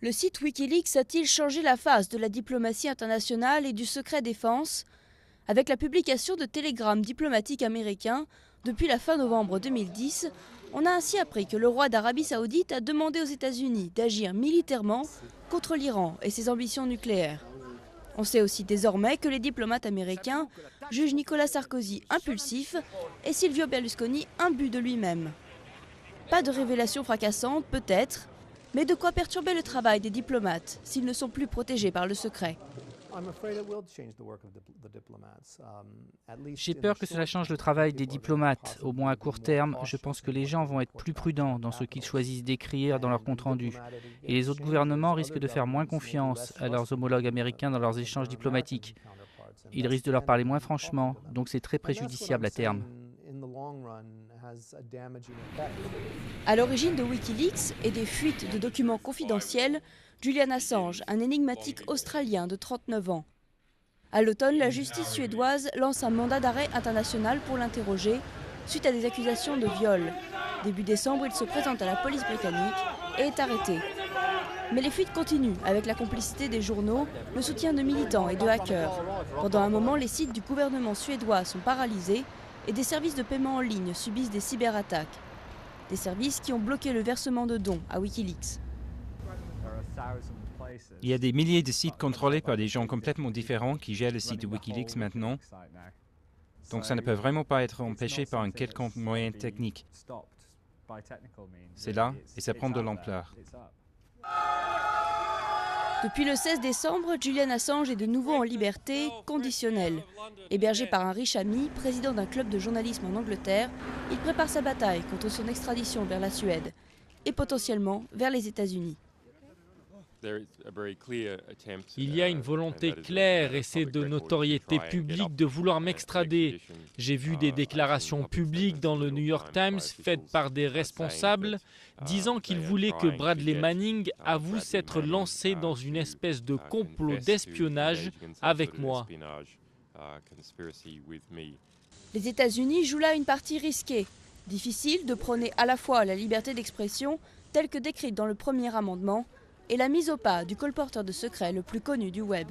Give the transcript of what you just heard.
Le site Wikileaks a-t-il changé la face de la diplomatie internationale et du secret défense? Avec la publication de télégrammes diplomatiques américains depuis la fin novembre 2010, on a ainsi appris que le roi d'Arabie Saoudite a demandé aux États-Unis d'agir militairement contre l'Iran et ses ambitions nucléaires. On sait aussi désormais que les diplomates américains jugent Nicolas Sarkozy impulsif et Silvio Berlusconi imbu de lui-même. Pas de révélation fracassante, peut-être, mais de quoi perturber le travail des diplomates s'ils ne sont plus protégés par le secret. J'ai peur que cela change le travail des diplomates. Au moins à court terme, je pense que les gens vont être plus prudents dans ce qu'ils choisissent d'écrire dans leurs comptes rendus. Et les autres gouvernements risquent de faire moins confiance à leurs homologues américains dans leurs échanges diplomatiques. Ils risquent de leur parler moins franchement, donc c'est très préjudiciable à terme. À l'origine de Wikileaks et des fuites de documents confidentiels, Julian Assange, un énigmatique australien de 39 ans. À l'automne, la justice suédoise lance un mandat d'arrêt international pour l'interroger suite à des accusations de viol. Début décembre, il se présente à la police britannique et est arrêté. Mais les fuites continuent avec la complicité des journaux, le soutien de militants et de hackers. Pendant un moment, les sites du gouvernement suédois sont paralysés et des services de paiement en ligne subissent des cyberattaques. Des services qui ont bloqué le versement de dons à Wikileaks. Il y a des milliers de sites contrôlés par des gens complètement différents qui gèrent le site de Wikileaks maintenant. Donc ça ne peut vraiment pas être empêché par un quelconque moyen technique. C'est là et ça prend de l'ampleur. Depuis le 16 décembre, Julian Assange est de nouveau en liberté conditionnelle. Hébergé par un riche ami, président d'un club de journalisme en Angleterre, il prépare sa bataille contre son extradition vers la Suède et potentiellement vers les États-Unis. Il y a une volonté claire et c'est de notoriété publique de vouloir m'extrader. J'ai vu des déclarations publiques dans le New York Times faites par des responsables disant qu'ils voulaient que Bradley Manning avoue s'être lancé dans une espèce de complot d'espionnage avec moi. Les États-Unis jouent là une partie risquée. Difficile de prôner à la fois la liberté d'expression, telle que décrite dans le premier amendement, et la mise au pas du colporteur de secrets le plus connu du web.